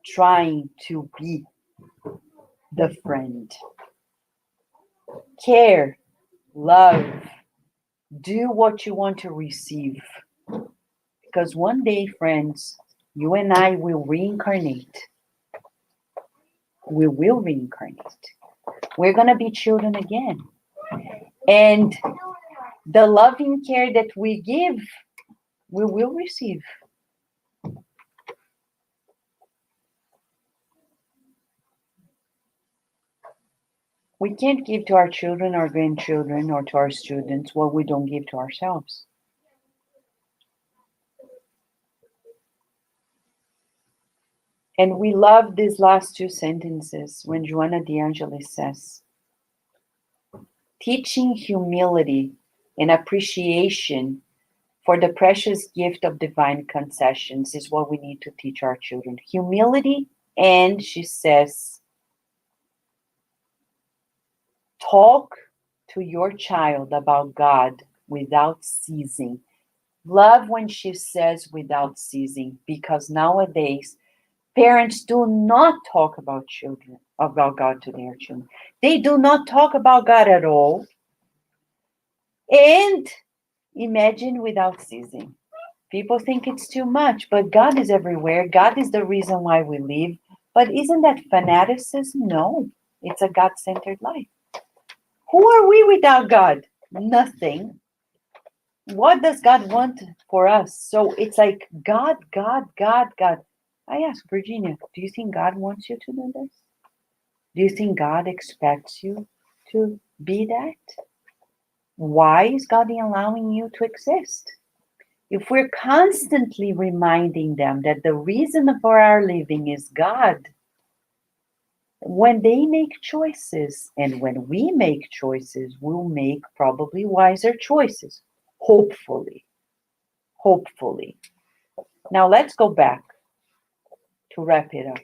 A: trying to be the friend. Care, love, Do what you want to receive. Because one day, friends, you and I will reincarnate. We will reincarnate. We're going to be children again. And the loving care that we give, we will receive. We can't give to our children, our grandchildren, or to our students what we don't give to ourselves. And we love these last two sentences when Joanna de Angelis says, teaching humility and appreciation for the precious gift of divine concessions is what we need to teach our children. Humility, and she says, talk to your child about God without ceasing. Love when she says without ceasing, because nowadays parents do not talk about God to their children. They do not talk about God at all. And imagine without ceasing. People think it's too much, but God is everywhere. God is the reason why we live. But isn't that fanaticism? No, it's a God-centered life. Who are we without God? Nothing. What does God want for us? So it's like God, God, God, God. I asked Virginia, do you think God wants you to do this? Do you think God expects you to be that? Why is God allowing you to exist? If we're constantly reminding them that the reason for our living is God, when they make choices and when we make choices, we'll make probably wiser choices. Hopefully. Hopefully. Now let's go back to wrap it up.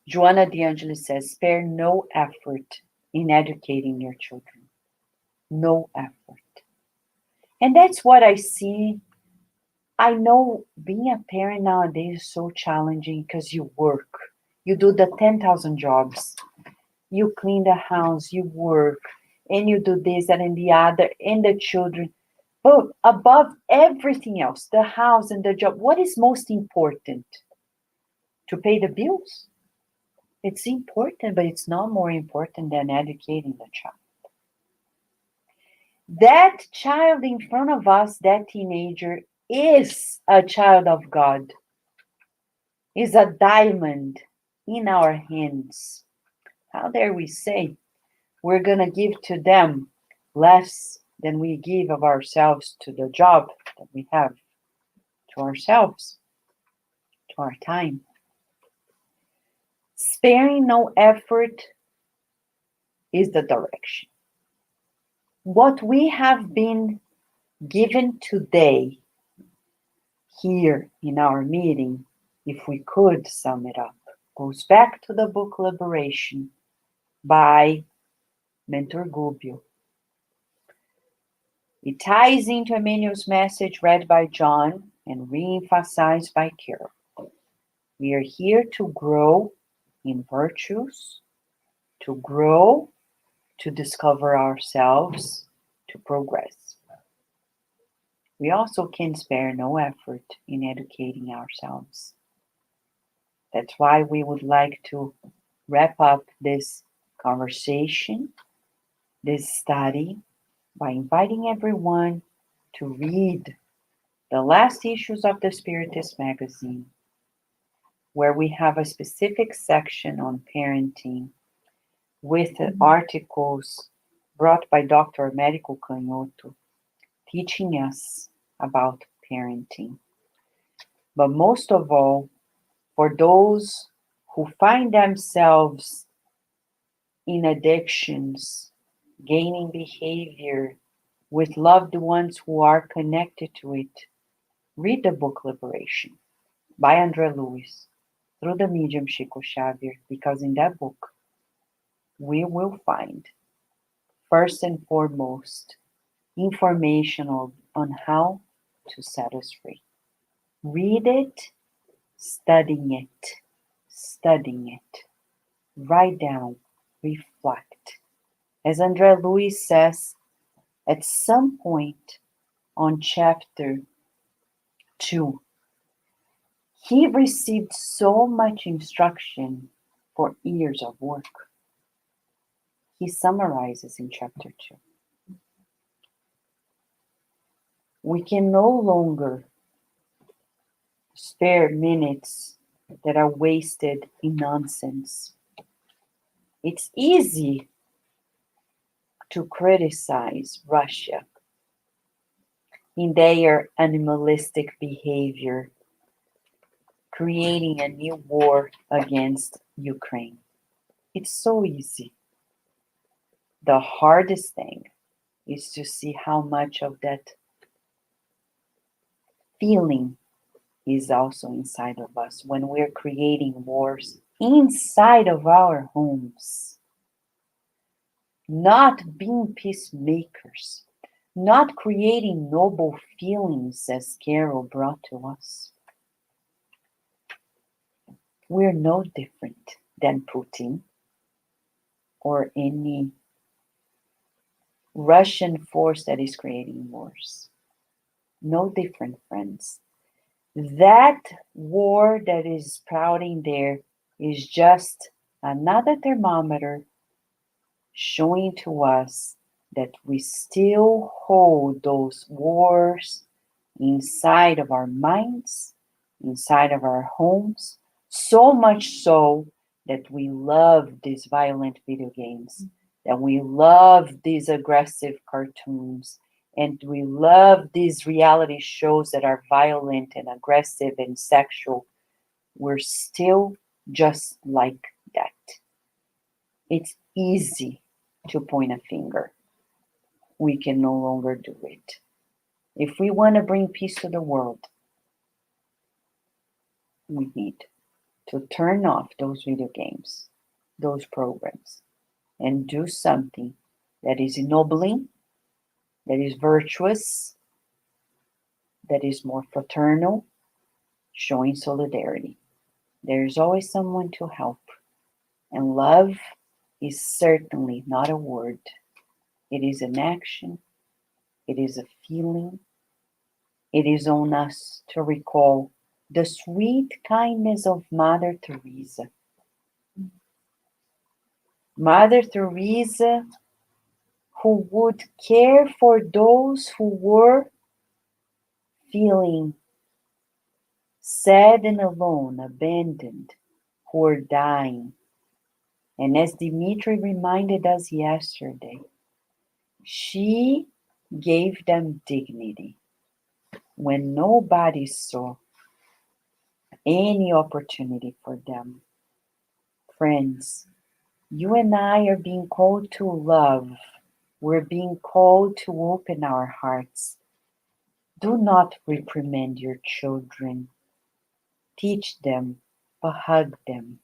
A: Joanna de Angelis says, spare no effort in educating your children. No effort. And that's what I see. I know being a parent nowadays is so challenging because you work. You do the 10,000 jobs. You clean the house, you work, and you do this and the other, and the children. But above everything else, the house and the job, what is most important? To pay the bills? It's important, but it's not more important than educating the child. That child in front of us, that teenager, is a child of God, is a diamond in our hands. How dare we say we're going to give to them less than we give of ourselves to the job that we have, to ourselves, to our time. Sparing no effort is the direction. What we have been given today here in our meeting, if we could sum it up, goes back to the book Liberation by Mentor Gubbio. It ties into Emmanuel's message read by John and re-emphasized by Carol. We are here to grow in virtues, to grow, to discover ourselves, to progress. We also can spare no effort in educating ourselves. That's why we would like to wrap up this conversation, this study, by inviting everyone to read the last issues of the Spiritist magazine, where we have a specific section on parenting with articles brought by Dr. Américo Canhoto, teaching us about parenting. But most of all, for those who find themselves in addictions, gaining behavior with loved ones who are connected to it, read the book Liberation by André Luiz through the medium Chico Xavier, because in that book we will find, first and foremost, information on how to set us free. Read it, studying it, write down, reflect. As André Luiz says, At some point on chapter 2, he received so much instruction for years of work. He summarizes in chapter 2. We can no longer spare minutes that are wasted in nonsense. It's easy to criticize Russia in their animalistic behavior, creating a new war against Ukraine. It's so easy. The hardest thing is to see how much of that feeling is also inside of us when we're creating wars inside of our homes, not being peacemakers, not creating noble feelings as Carol brought to us. We're no different than Putin or any Russian force that is creating wars. No different, friends. That war that is sprouting there is just another thermometer showing to us that we still hold those wars inside of our minds, inside of our homes, so much so that we love these violent video games, that we love these aggressive cartoons, and we love these reality shows that are violent and aggressive and sexual. We're still just like that. It's easy to point a finger. We can no longer do it. If we want to bring peace to the world, we need to turn off those video games, those programs, and do something that is ennobling, that is virtuous, that is more fraternal, showing solidarity. There is always someone to help. And love is certainly not a word. It is an action. It is a feeling. It is on us to recall the sweet kindness of Mother Teresa. Mother Teresa, who would care for those who were feeling sad and alone, abandoned, who were dying. And as Dimitri reminded us yesterday, she gave them dignity when nobody saw any opportunity for them. Friends, you and I are being called to love. We're being called to open our hearts. Do not reprimand your children. Teach them, but hug them,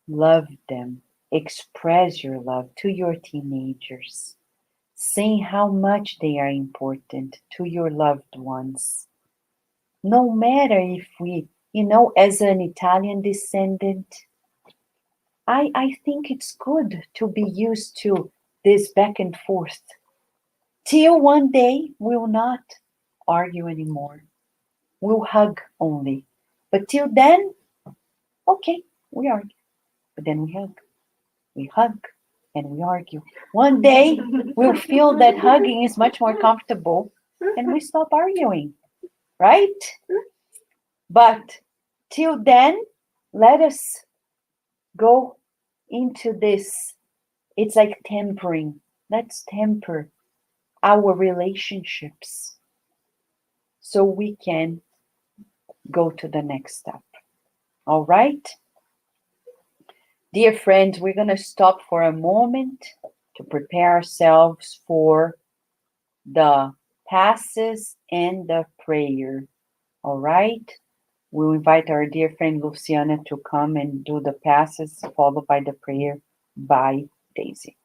A: love them, express your love to your teenagers, saying how much they are important to your loved ones. No matter if we, as an Italian descendant, I think it's good to be used to this back and forth. Till one day we'll not argue anymore. We'll hug only. But till then, okay, we argue. But then we hug. We hug and we argue. One day we'll feel that hugging is much more comfortable and we stop arguing, right? But till then, let us go into this. It's like tempering. Let's temper our relationships so we can go to the next step. All right? Dear friends, we're going to stop for a moment to prepare ourselves for the passes and the prayer. All right? We'll invite our dear friend Luciana to come and do the passes, followed by the prayer by Daisy.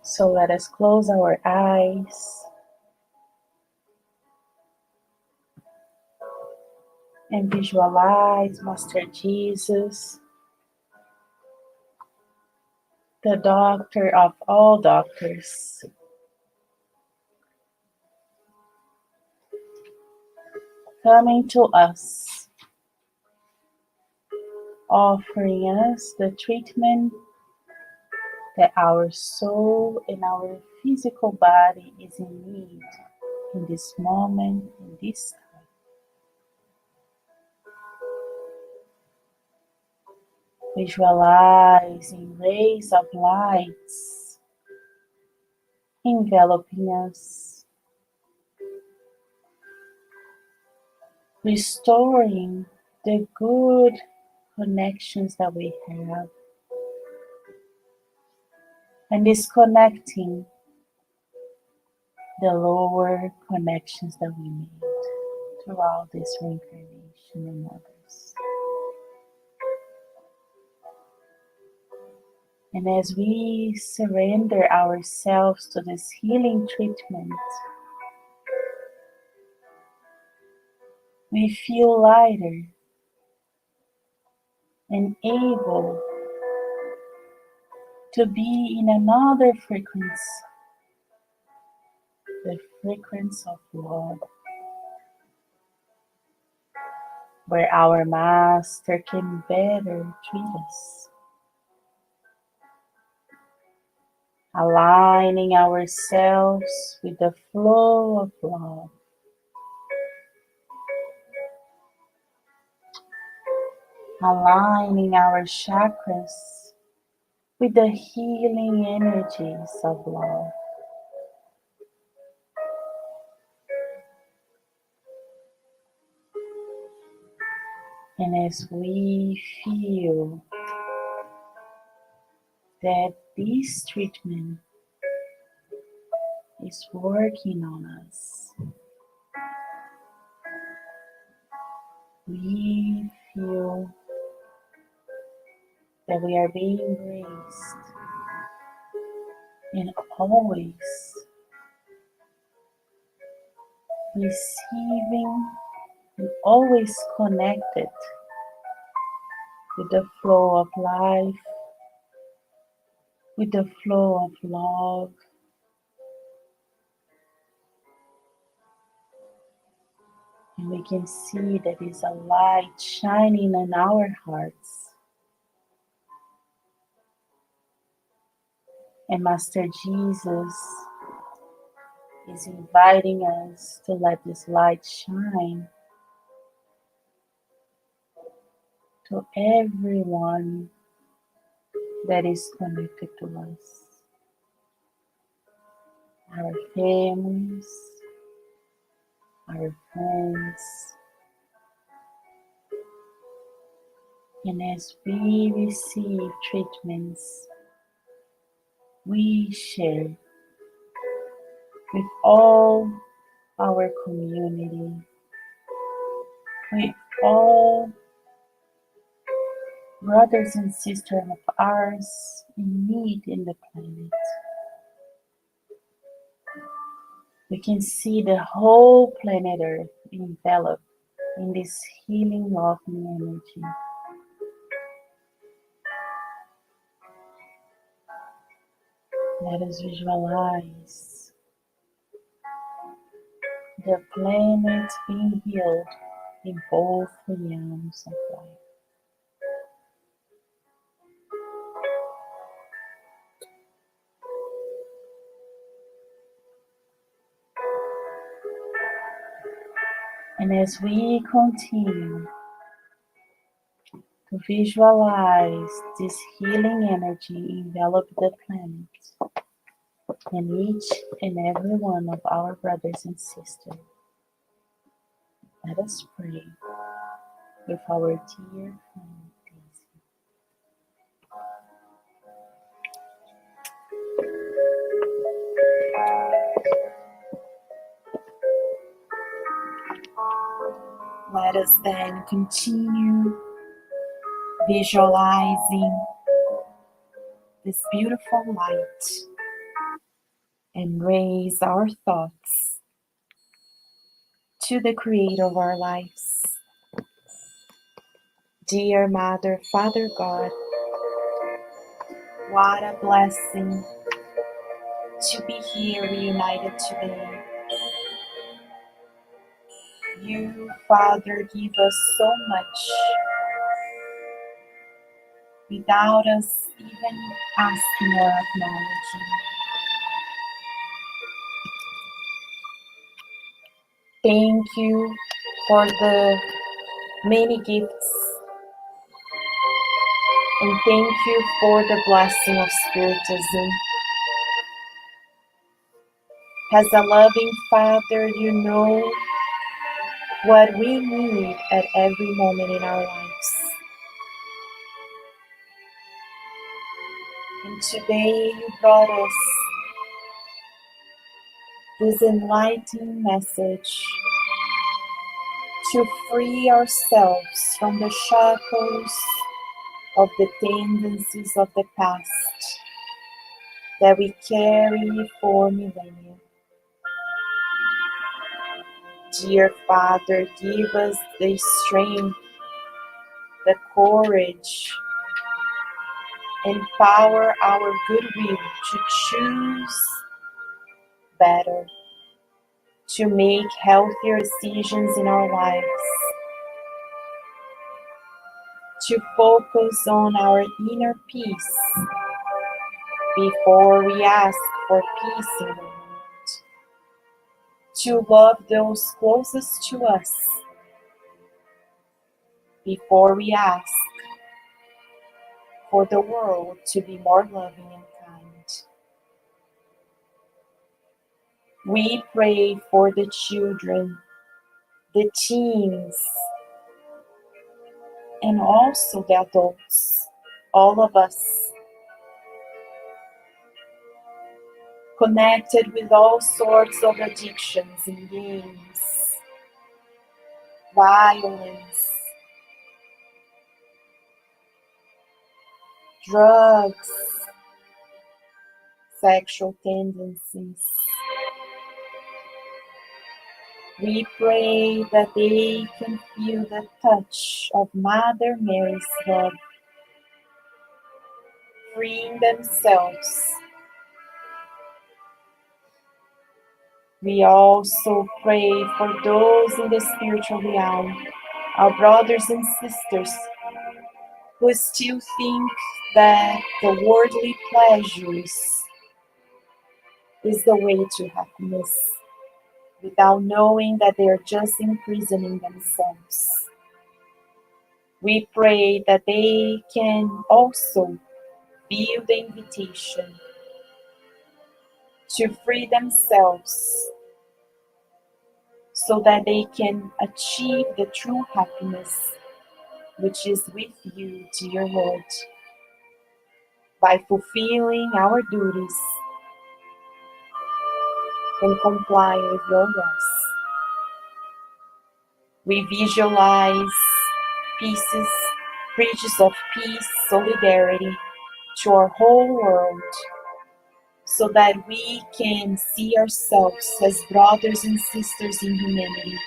D: So let us close our eyes and visualize Master Jesus, the doctor of all doctors, coming to us, offering us the treatment that our soul and our physical body is in need in this moment, in this time. Visualizing rays of lights enveloping us, restoring the good connections that we have, and disconnecting the lower connections that we made throughout this reincarnation and others. And as we surrender ourselves to this healing treatment, we feel lighter and able to be in another frequency, the frequency of love, where our Master can better treat us, aligning ourselves with the flow of love, aligning our chakras with the healing energies of love. And as we feel that this treatment is working on us, we feel that we are being raised and always receiving and always connected with the flow of life, with the flow of love. And we can see that is a light shining in our hearts. And Master Jesus is inviting us to let this light shine to everyone that is connected to us, our families, our friends. And as we receive treatments, we share with all our community, with all brothers and sisters of ours in need in the planet. We can see the whole planet Earth enveloped in this healing, loving energy. Let us visualize the planet being healed in both realms of life. And as we continue to visualize this healing energy envelop the planet and each and every one of our brothers and sisters, let us pray with our dear friend Daisy. Let us then continue visualizing this beautiful light and raise our thoughts to the Creator of our lives. Dear Mother, Father God, what a blessing to be here reunited today. You, Father, give us so much without us even asking or acknowledging. Thank you for the many gifts, and thank you for the blessing of Spiritism. As a loving Father, you know what we need at every moment in our lives. And today you brought us this enlightening message to free ourselves from the shackles of the tendencies of the past that we carry for millennia. Dear Father, give us the strength, the courage, empower our goodwill to choose better, to make healthier decisions in our lives, to focus on our inner peace before we ask for peace in the world, to love those closest to us before we ask for the world to be more loving and kind. We pray for the children, the teens, and also the adults, all of us, connected with all sorts of addictions and games, violence, drugs, sexual tendencies. We pray that they can feel the touch of Mother Mary's love, freeing themselves. We also pray for those in the spiritual realm, our brothers and sisters, who still think that the worldly pleasures is the way to happiness, without knowing that they are just imprisoning themselves. We pray that they can also feel the invitation to free themselves so that they can achieve the true happiness which is with you, dear Lord, by fulfilling our duties and complying with your laws. We visualize pieces, bridges of peace, solidarity to our whole world, so that we can see ourselves as brothers and sisters in humanity.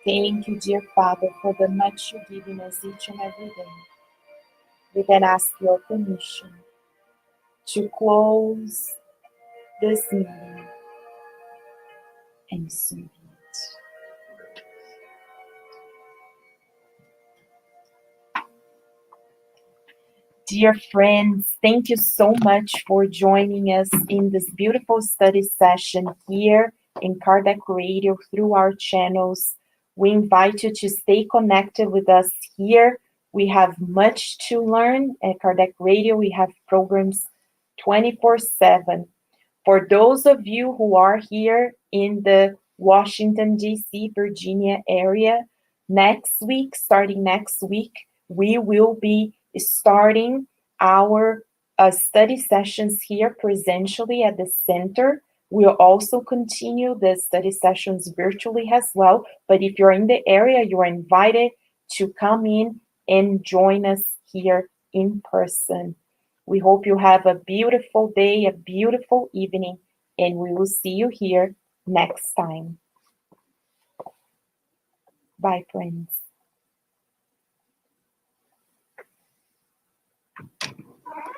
D: Thank you, dear Father, for the much you're giving us each and every day. We then ask your permission to close this meeting and so be it. Dear friends, thank you so much for joining us in this beautiful study session here in Kardec Radio through our channels. We invite you to stay connected with us here. We have much to learn at Kardec Radio. We have programs 24/7. For those of you who are here in the Washington, D.C., Virginia area, starting next week, we will be starting our study sessions here presentially at the center. We'll also continue the study sessions virtually as well. But if you're in the area, you are invited to come in and join us here in person.
A: We hope you have a beautiful day, a beautiful evening, and we will see you here next time. Bye, friends.